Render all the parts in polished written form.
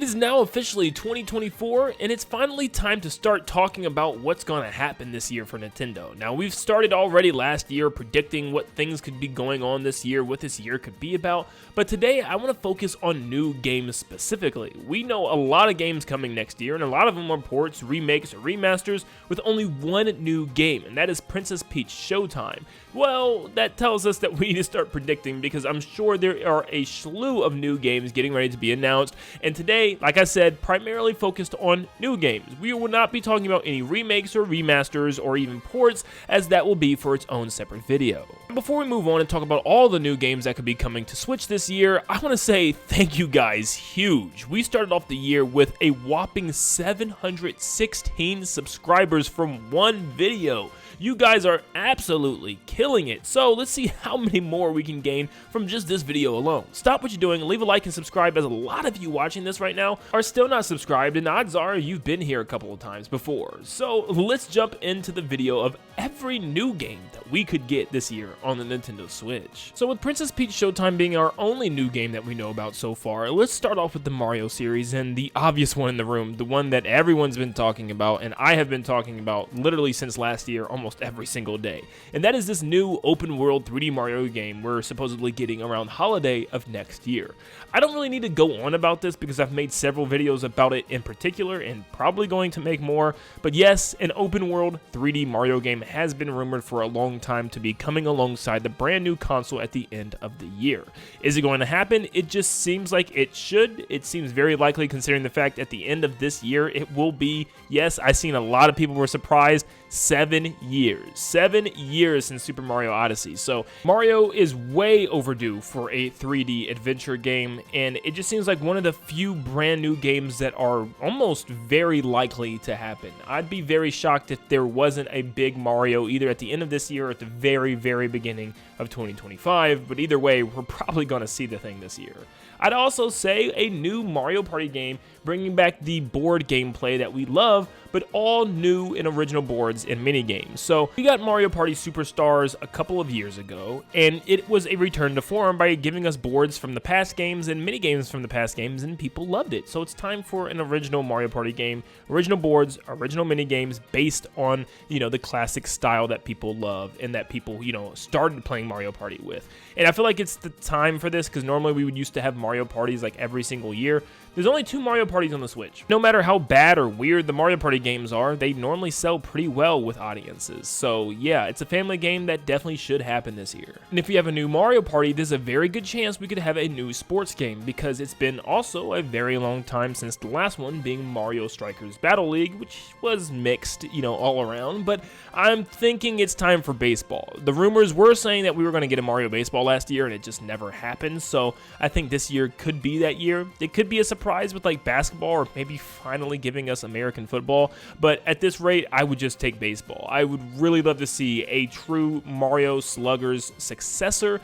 is now officially 2024, and it's finally time to start talking about what's going to happen this year for Nintendo. Now, we've started already last year predicting what things could be going on this year, what this year could be about, but today I want to focus on new games specifically. We know a lot of games coming next year, and a lot of them are ports, remakes, or remasters with only one new game, and that is Princess Peach Showtime. Well, that tells us that we need to start predicting because I'm sure there are a slew of new games getting ready to be announced, and today, like I said, primarily focused on new games. We will not be talking about any remakes or remasters or even ports, as that will be for its own separate video. Before we move on and talk about all the new games that could be coming to Switch this year, I want to say thank you guys huge. We started off the year with a whopping 716 subscribers from one video. You guys are absolutely killing it, so let's see how many more we can gain from just this video alone. Stop what you're doing, leave a like and subscribe, as a lot of you watching this right now are still not subscribed, and odds are you've been here a couple of times before. So let's jump into the video of every new game that we could get this year on the Nintendo Switch. So with Princess Peach Showtime being our only new game that we know about so far, let's start off with the Mario series, and the obvious one in the room, the one that everyone's been talking about, and I have been talking about literally since last year, almost every single day. And that is this new open world 3D Mario game we're supposedly getting around holiday of next year. I don't really need to go on about this because I've made several videos about it in particular and probably going to make more, but yes, an open world 3D Mario game has been rumored for a long time to be coming alongside the brand new console at the end of the year. Is it going to happen? It just seems like it should. It seems very likely considering the fact at the end of this year it will be, yes, I've seen a lot of people were surprised, 7 years. 7 years since Super Mario Odyssey. So Mario is way overdue for a 3D adventure game, and it just seems like one of the few brand new games that are almost very likely to happen. I'd be very shocked if there wasn't a big Mario either at the end of this year or at the very, very beginning of 2025, but either way, we're probably going to see the thing this year. I'd also say a new Mario Party game, bringing back the board gameplay that we love, but all new and original boards and mini-games. So we got Mario Party Superstars a couple of years ago, and it was a return to form by giving us boards from the past games and mini-games from the past games, and people loved it. So it's time for an original Mario Party game, original boards, original mini-games based on, the classic style that people love and that people, started playing Mario Party with. And I feel like it's the time for this because normally we would used to have Mario Parties like every single year. There's only 2 Mario Parties on the Switch. No matter how bad or weird the Mario Party games are, they normally sell pretty well with audiences. So yeah, it's a family game that definitely should happen this year. And if we have a new Mario Party, there's a very good chance we could have a new sports game because it's been also a very long time since the last one, being Mario Strikers Battle League, which was mixed, all around. But I'm thinking it's time for baseball. The rumors were saying that we were going to get a Mario Baseball last year, and it just never happened. So I think this year could be that year. It could be a surprise with like basketball or maybe finally giving us American football, but at this rate I would just take baseball. I would really love to see a true Mario Sluggers successor.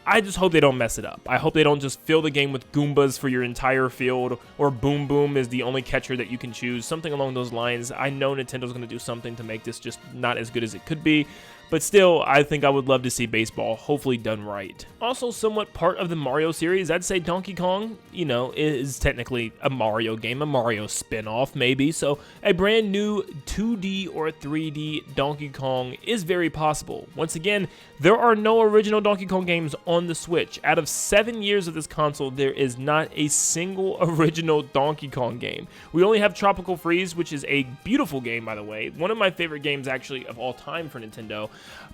I just hope they don't mess it up. I hope they don't just fill the game with Goombas for your entire field, or Boom Boom is the only catcher that you can choose, something along those lines. I know Nintendo's going to do something to make this just not as good as it could be, but still, I think I would love to see baseball, hopefully done right. Also, somewhat part of the Mario series, I'd say Donkey Kong, is technically a Mario game, a Mario spin-off maybe, so a brand new 2D or 3D Donkey Kong is very possible. Once again, there are no original Donkey Kong games on the Switch. Out of 7 years of this console, there is not a single original Donkey Kong game. We only have Tropical Freeze, which is a beautiful game, by the way. One of my favorite games, actually, of all time for Nintendo.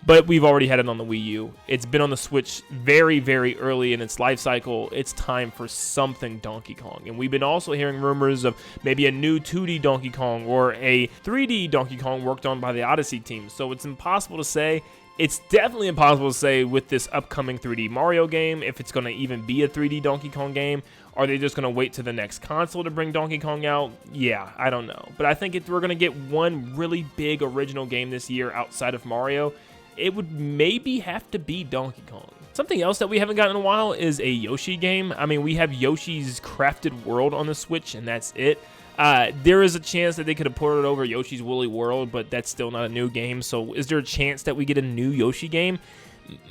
But we've already had it on the Wii U. It's been on the Switch very, very early in its life cycle. It's time for something Donkey Kong. And we've been also hearing rumors of maybe a new 2D Donkey Kong or a 3D Donkey Kong worked on by the Odyssey team. So it's impossible to say. It's definitely impossible to say with this upcoming 3D Mario game if it's going to even be a 3D Donkey Kong game. Are they just going to wait to the next console to bring Donkey Kong out? Yeah, I don't know. But I think if we're going to get one really big original game this year outside of Mario, it would maybe have to be Donkey Kong. Something else that we haven't gotten in a while is a Yoshi game. I mean, we have Yoshi's Crafted World on the Switch, and that's it. There is a chance that they could have ported over Yoshi's Woolly World, but that's still not a new game. So is there a chance that we get a new Yoshi game?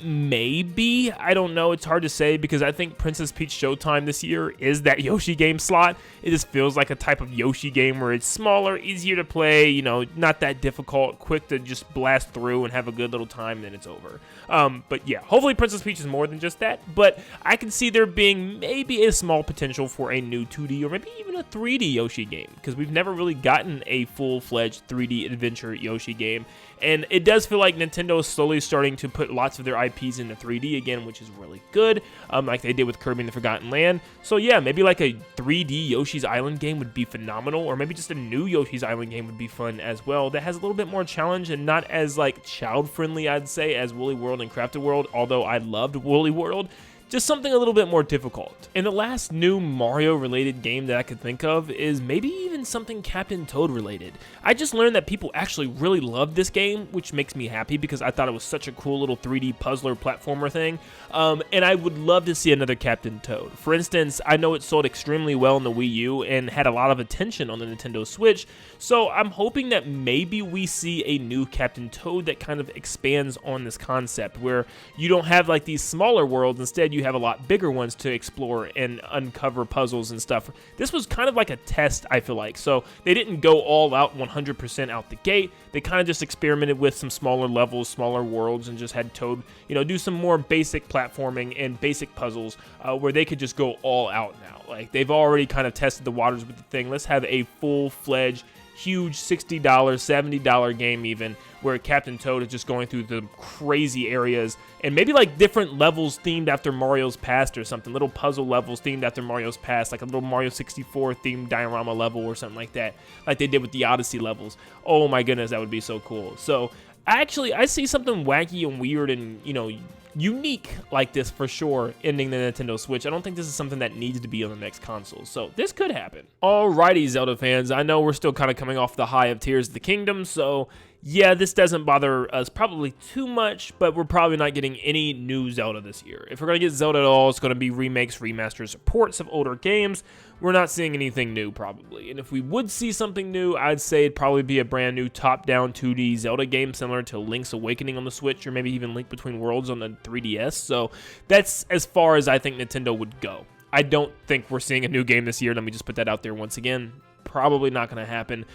Maybe, I don't know, it's hard to say because I think Princess Peach Showtime this year is that Yoshi game slot. It just feels like a type of Yoshi game where it's smaller, easier to play, you know, not that difficult, quick to just blast through and have a good little time, then it's over. But yeah, hopefully Princess Peach is more than just that, but I can see there being maybe a small potential for a new 2D or maybe even a 3D Yoshi game, because we've never really gotten a full-fledged 3D adventure Yoshi game, and it does feel like Nintendo is slowly starting to put lots of their IPs into 3D again, which is really good, like they did with Kirby and the Forgotten Land. So yeah, maybe like a 3D Yoshi's Island game would be phenomenal, or maybe just a new Yoshi's Island game would be fun as well, that has a little bit more challenge and not as like child-friendly, I'd say, as Woolly World and Crafted World, although I loved Woolly World. Just something a little bit more difficult. And the last new Mario-related game that I could think of is maybe even something Captain Toad related. I just learned that people actually really love this game, which makes me happy because I thought it was such a cool little 3D puzzler platformer thing. And I would love to see another Captain Toad. For instance, I know it sold extremely well on the Wii U and had a lot of attention on the Nintendo Switch, so I'm hoping that maybe we see a new Captain Toad that kind of expands on this concept, where you don't have like these smaller worlds, instead you have a lot bigger ones to explore and uncover puzzles and stuff. This was kind of like a test, I feel like, so they didn't go all out 100% out the gate. They kind of just experimented with some smaller levels, smaller worlds, and just had Toad, you know, do some more basic platforming and basic puzzles where they could just go all out now. Like, they've already kind of tested the waters with the thing. Let's have a full-fledged, huge $60, $70 game even, where Captain Toad is just going through the crazy areas, and maybe like different levels themed after Mario's past or something, little puzzle levels themed after Mario's past, like a little Mario 64 themed diorama level or something like that, like they did with the Odyssey levels. Oh my goodness, that would be so cool. So actually, I see something wacky and weird and, you know, unique like this for sure ending the Nintendo Switch. I don't think this is something that needs to be on the next console, so this could happen. Alrighty, Zelda fans, I know we're still kind of coming off the high of Tears of the Kingdom, so yeah, this doesn't bother us probably too much, but we're probably not getting any new Zelda this year. If we're going to get Zelda at all, it's going to be remakes, remasters, or ports of older games. We're not seeing anything new probably, and if we would see something new, I'd say it'd probably be a brand new top-down 2D Zelda game similar to Link's Awakening on the Switch, or maybe even Link Between Worlds on the 3DS, so that's as far as I think Nintendo would go. I don't think we're seeing a new game this year. Let me just put that out there once again. Probably not going to happen.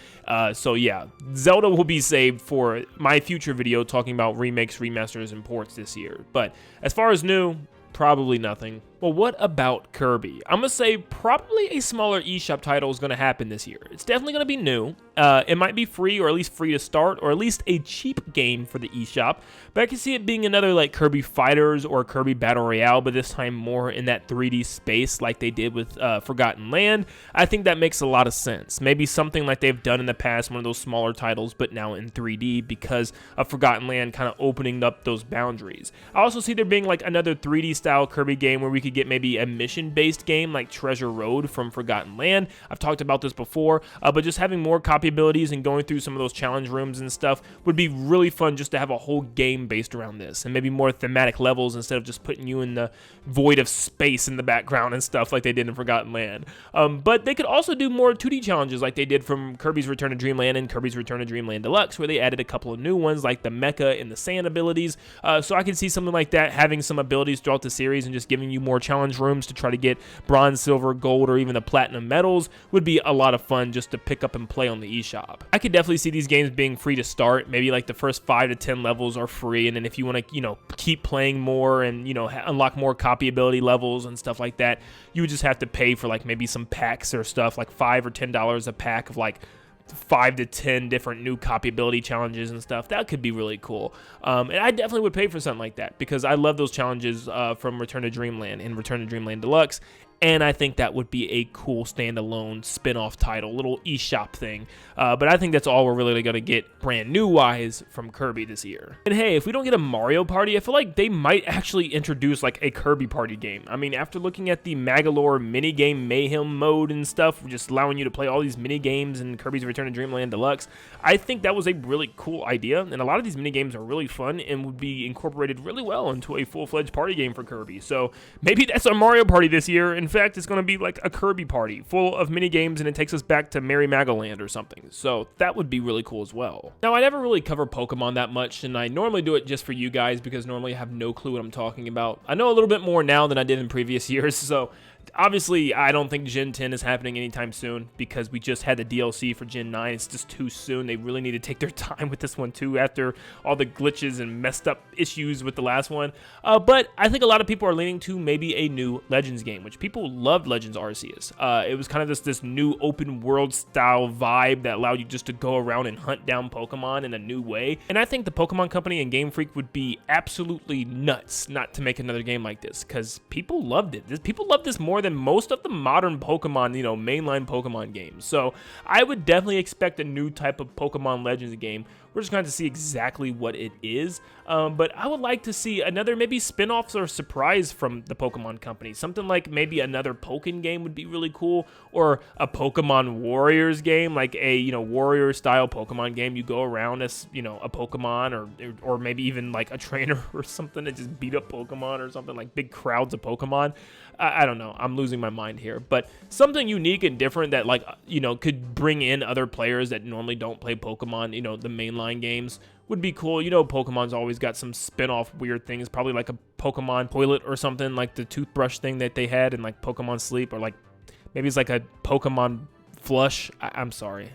So yeah, Zelda will be saved for my future video talking about remakes, remasters, and ports this year. But as far as new, probably nothing. Well, what about Kirby? I'm going to say probably a smaller eShop title is going to happen this year. It's definitely going to be new. It might be free, or at least free to start, or at least a cheap game for the eShop. But I can see it being another like Kirby Fighters or Kirby Battle Royale, but this time more in that 3D space like they did with Forgotten Land. I think that makes a lot of sense. Maybe something like they've done in the past, one of those smaller titles, but now in 3D because of Forgotten Land kind of opening up those boundaries. I also see there being like another 3D style Kirby game where we could get maybe a mission-based game like Treasure Road from Forgotten Land. I've talked about this before, but just having more copy abilities and going through some of those challenge rooms and stuff would be really fun, just to have a whole game based around this, and maybe more thematic levels instead of just putting you in the void of space in the background and stuff like they did in Forgotten Land. But they could also do more 2D challenges like they did from Kirby's Return to Dreamland and Kirby's Return to Dreamland Deluxe, where they added a couple of new ones like the Mecha and the Sand abilities. So I could see something like that having some abilities throughout the series and just giving you more challenge rooms to try to get bronze, silver, gold, or even the platinum medals would be a lot of fun just to pick up and play on the eShop. I could definitely see these games being free to start. Maybe like the first 5 to 10 levels are free, and then if you want to, you know, keep playing more and, you know, unlock more copy ability levels and stuff like that, you would just have to pay for like maybe some packs or stuff, like $5 or $10 a pack of like 5 to 10 different new copy ability challenges and stuff. That could be really cool. And I definitely would pay for something like that because I love those challenges from Return to Dreamland and Return to Dreamland Deluxe. And I think that would be a cool standalone spin-off title, little eShop thing. But I think that's all we're really going to get brand new-wise from Kirby this year. And hey, if we don't get a Mario Party, I feel like they might actually introduce like a Kirby Party game. I mean, after looking at the Magalore minigame mayhem mode and stuff, just allowing you to play all these minigames in Kirby's Return to Dreamland Deluxe, I think that was a really cool idea. And a lot of these minigames are really fun and would be incorporated really well into a full-fledged party game for Kirby. So maybe that's our Mario Party this year. In fact, it's going to be like a Kirby party full of mini games, and it takes us back to Merry Magoland or something. So that would be really cool as well. Now, I never really cover Pokemon that much, and I normally do it just for you guys because normally I have no clue what I'm talking about. I know a little bit more now than I did in previous years, so obviously, I don't think Gen 10 is happening anytime soon because we just had the DLC for Gen 9. It's just too soon. They really need to take their time with this one too after all the glitches and messed up issues with the last one. But I think a lot of people are leaning to maybe a new Legends game, which people loved Legends Arceus. It was kind of this new open world style vibe that allowed you just to go around and hunt down Pokemon in a new way. And I think the Pokemon Company and Game Freak would be absolutely nuts not to make another game like this because people loved it. People love this more than most of the modern Pokemon, mainline Pokemon games. So I would definitely expect a new type of Pokemon Legends game. We're just going to see exactly what it is. But I would like to see another maybe spin-offs or surprise from the Pokemon Company. Something like maybe another Pokken game would be really cool, or a Pokemon Warriors game, like a warrior-style Pokemon game. You go around as a Pokemon, or maybe even like a trainer or something to just beat up Pokemon or something, like big crowds of Pokemon. I don't know. I'm losing my mind here, but something unique and different that could bring in other players that normally don't play Pokemon. The mainline games would be cool. Pokemon's always got some spin-off weird things, probably like a Pokemon toilet or something, like the toothbrush thing that they had in like Pokemon Sleep, or like maybe it's like a Pokemon Flush. I'm sorry.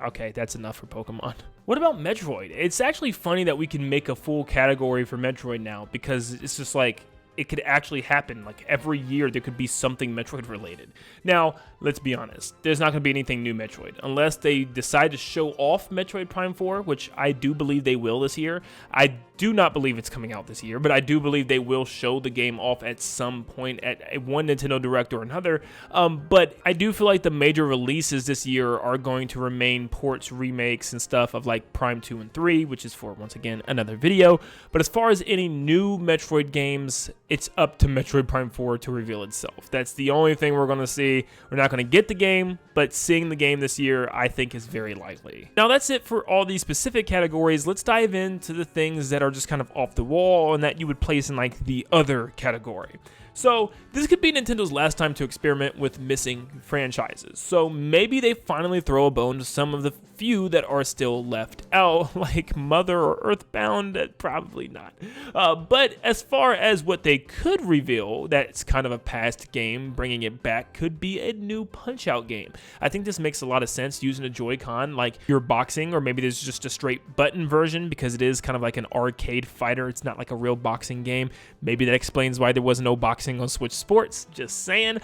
Okay, that's enough for Pokemon. What about Metroid? It's actually funny that we can make a full category for Metroid now, because it's just like, it could actually happen. Like every year there could be something Metroid related. Now, let's be honest, there's not going to be anything new Metroid unless they decide to show off Metroid Prime 4, which I do believe they will this year. I do not believe it's coming out this year, but I do believe they will show the game off at some point at one Nintendo Direct or another. But I do feel like the major releases this year are going to remain ports, remakes, and stuff of like Prime 2 and 3, which is for, once again, another video. But as far as any new Metroid games, it's up to Metroid Prime 4 to reveal itself. That's the only thing we're going to see. We're not going to get the game, but seeing the game this year, I think, is very likely. Now, that's it for all these specific categories. Let's dive into the things that are just kind of off the wall and that you would place in like the other category. So this could be Nintendo's last time to experiment with missing franchises. So maybe they finally throw a bone to some of the few that are still left out, like Mother or Earthbound. Probably not. But as far as what they could reveal, that's kind of a past game, bringing it back, could be a new Punch-Out game. I think this makes a lot of sense using a Joy-Con like you're boxing, or maybe there's just a straight button version because it is kind of like an arcade fighter. It's not like a real boxing game. Maybe that explains why there was no boxing on Switch Sports, just saying.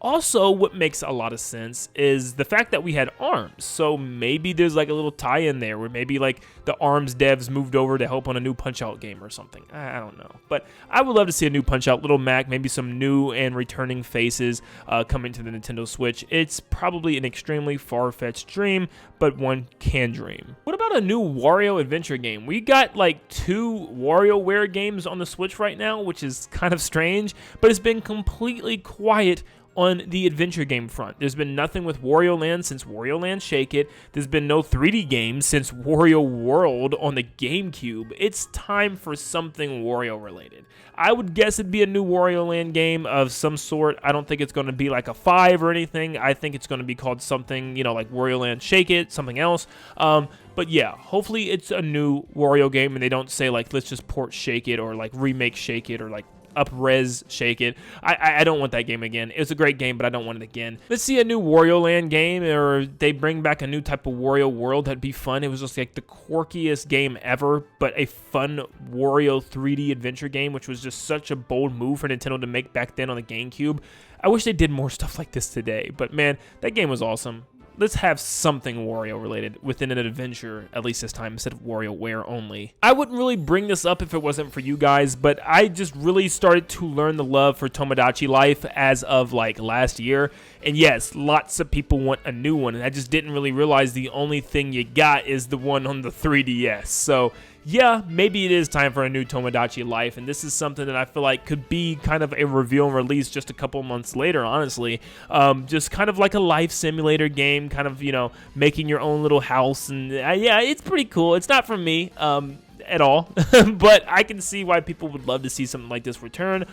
Also, what makes a lot of sense is the fact that we had ARMS, so maybe there's like a little tie-in there where maybe like the ARMS devs moved over to help on a new Punch-Out game or something. I don't know, but I would love to see a new Punch-Out, Little Mac, maybe some new and returning faces coming to the Nintendo Switch. It's probably an extremely far-fetched dream, but one can dream. What about a new Wario adventure game? We got like 2 WarioWare games on the Switch right now, which is kind of strange, but it's been completely quiet on the adventure game front. There's been nothing with Wario Land since Wario Land Shake It. There's been no 3D games since Wario World on the GameCube. It's time for something Wario related. I would guess it'd be a new Wario Land game of some sort. I don't think it's going to be like a 5 or anything. I think it's going to be called something, like Wario Land Shake It, something else. But yeah, hopefully it's a new Wario game and they don't say like, let's just port Shake It or like remake Shake It or like up-res Shake It. I don't want that game again. It was a great game, but I don't want it again. Let's see a new Wario Land game, or they bring back a new type of Wario World. That'd be fun. It was just like the quirkiest game ever, but a fun Wario 3D adventure game, which was just such a bold move for Nintendo to make back then on the GameCube. I wish they did more stuff like this today, but man, that game was awesome. Let's have something Wario related within an adventure, at least this time, instead of WarioWare only. I wouldn't really bring this up if it wasn't for you guys, but I just really started to learn the love for Tomodachi Life as of like last year. And yes, lots of people want a new one, and I just didn't really realize the only thing you got is the one on the 3DS. So yeah, maybe it is time for a new Tomodachi Life, and this is something that I feel like could be kind of a reveal and release just a couple months later, honestly. Just kind of like a life simulator game, kind of, making your own little house, and yeah, it's pretty cool. It's not for me at all, but I can see why people would love to see something like this return.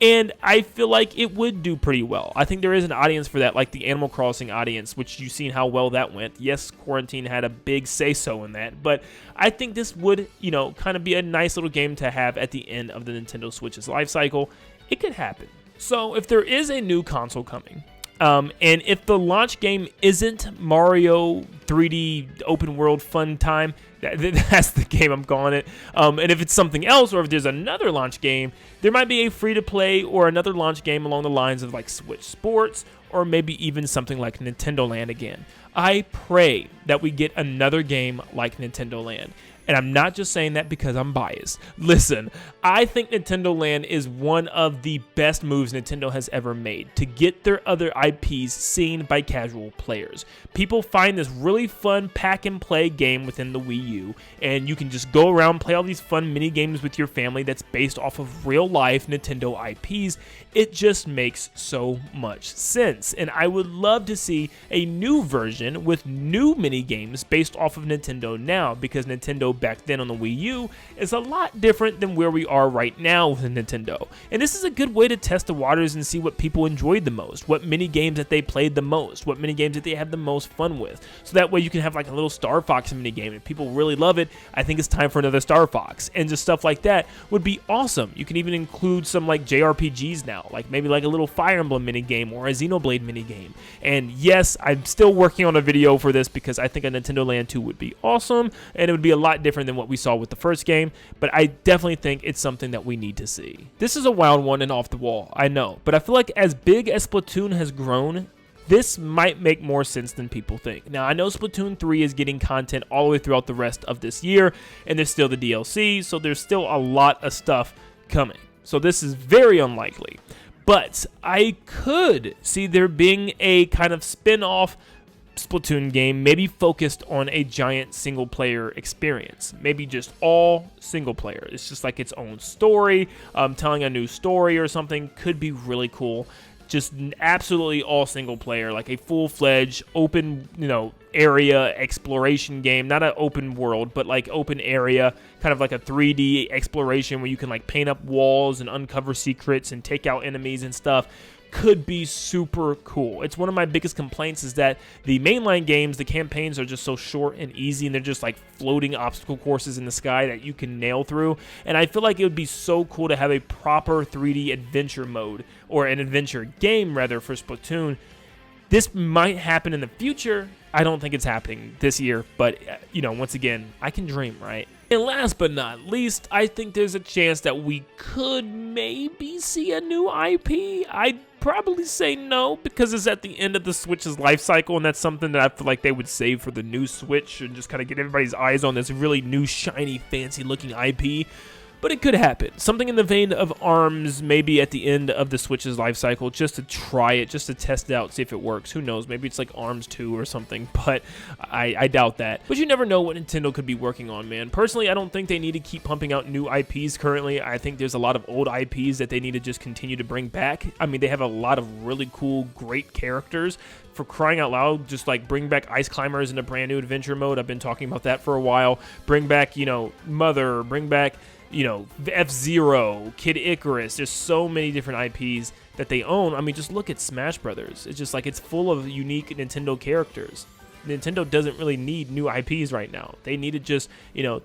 And I feel like it would do pretty well. I think there is an audience for that, like the Animal Crossing audience, which you've seen how well that went. Yes, quarantine had a big say-so in that, but I think this would, you know, kind of be a nice little game to have at the end of the Nintendo Switch's life cycle. It could happen. So if there is a new console coming, and if the launch game isn't Mario 3D open world fun time, that's the game I'm calling it. And if it's something else, or if there's another launch game, there might be a free-to-play or another launch game along the lines of like Switch Sports, or maybe even something like Nintendo Land again. I pray that we get another game like Nintendo Land. And I'm not just saying that because I'm biased. Listen, I think Nintendo Land is one of the best moves Nintendo has ever made to get their other IPs seen by casual players. People find this really fun pack-and-play game within the Wii U, and you can just go around, play all these fun mini-games with your family that's based off of real-life Nintendo IPs. It just makes so much sense, and I would love to see a new version with new mini-games based off of Nintendo now, because Nintendo back then on the Wii U is a lot different than where we are right now with Nintendo. And this is a good way to test the waters and see what people enjoyed the most, what mini games that they played the most, what mini games that they had the most fun with. So that way you can have like a little Star Fox mini game. If people really love it, I think it's time for another Star Fox. And just stuff like that would be awesome. You can even include some like JRPGs now, like maybe like a little Fire Emblem mini game or a Xenoblade mini game. And yes, I'm still working on a video for this because I think a Nintendo Land 2 would be awesome, and it would be a lot different than what we saw with the first game, but I definitely think it's something that we need to see. This is a wild one and off the wall, I know, but I feel like as big as Splatoon has grown, this might make more sense than people think. Now, I know Splatoon 3 is getting content all the way throughout the rest of this year, and there's still the DLC, so there's still a lot of stuff coming. So this is very unlikely, but I could see there being a kind of spin-off Splatoon game, maybe focused on a giant single player experience, maybe just all single player. It's just like its own story, telling a new story or something could be really cool. Just absolutely all single player, like a full-fledged open, area exploration game. Not an open world, but like open area, kind of like a 3D exploration where you can like paint up walls and uncover secrets and take out enemies and stuff. Could be super cool. It's one of my biggest complaints is that the mainline games, the campaigns are just so short and easy, and they're just like floating obstacle courses in the sky that you can nail through. And I feel like it would be so cool to have a proper 3D adventure mode, or an adventure game rather, for Splatoon. This might happen in the future. I don't think it's happening this year, but once again, I can dream, right? And last but not least, I think there's a chance that we could maybe see a new IP. I'd probably say no, because it's at the end of the Switch's life cycle, and that's something that I feel like they would save for the new Switch and just kind of get everybody's eyes on this really new, shiny, fancy-looking IP. But it could happen. Something in the vein of ARMS, maybe at the end of the Switch's life cycle, just to try it, just to test it out, see if it works. Who knows? Maybe it's like ARMS 2 or something, but I doubt that. But you never know what Nintendo could be working on, man. Personally, I don't think they need to keep pumping out new IPs currently. I think there's a lot of old IPs that they need to just continue to bring back. I mean, they have a lot of really cool, great characters. For crying out loud, just like bring back Ice Climbers in a brand new adventure mode. I've been talking about that for a while. Bring back, Mother, bring back F-Zero, Kid Icarus. There's so many different IPs that they own. I mean, just look at Smash Brothers. It's just like it's full of unique Nintendo characters. Nintendo doesn't really need new IPs right now. They need to just,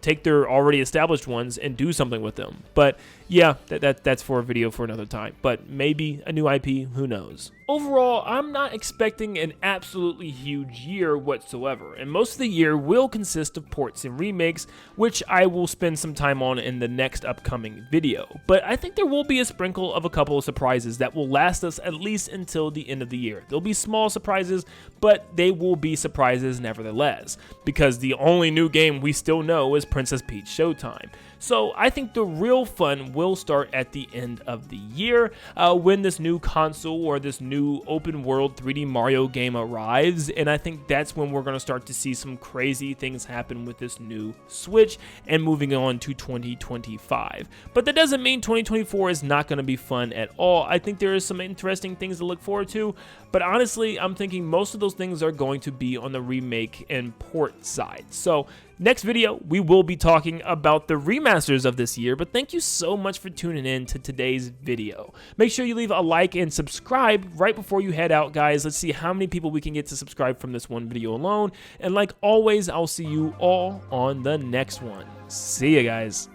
take their already established ones and do something with them. But yeah, that's for a video for another time. But maybe a new IP, who knows? Overall, I'm not expecting an absolutely huge year whatsoever, and most of the year will consist of ports and remakes, which I will spend some time on in the next upcoming video. But I think there will be a sprinkle of a couple of surprises that will last us at least until the end of the year. There'll be small surprises, but they will be surprises nevertheless, because the only new game we still know is Princess Peach Showtime. So I think the real fun will start at the end of the year when this new console or this new open world 3D Mario game arrives, and I think that's when we're going to start to see some crazy things happen with this new Switch and moving on to 2025. But that doesn't mean 2024 is not going to be fun at all. I think there is some interesting things to look forward to, but honestly, I'm thinking most of those things are going to be on the remake and port side. So Next video, we will be talking about the remasters of this year, but thank you so much for tuning in to today's video. Make sure you leave a like and subscribe right before you head out, guys. Let's see how many people we can get to subscribe from this one video alone. And like always, I'll see you all on the next one. See ya, guys.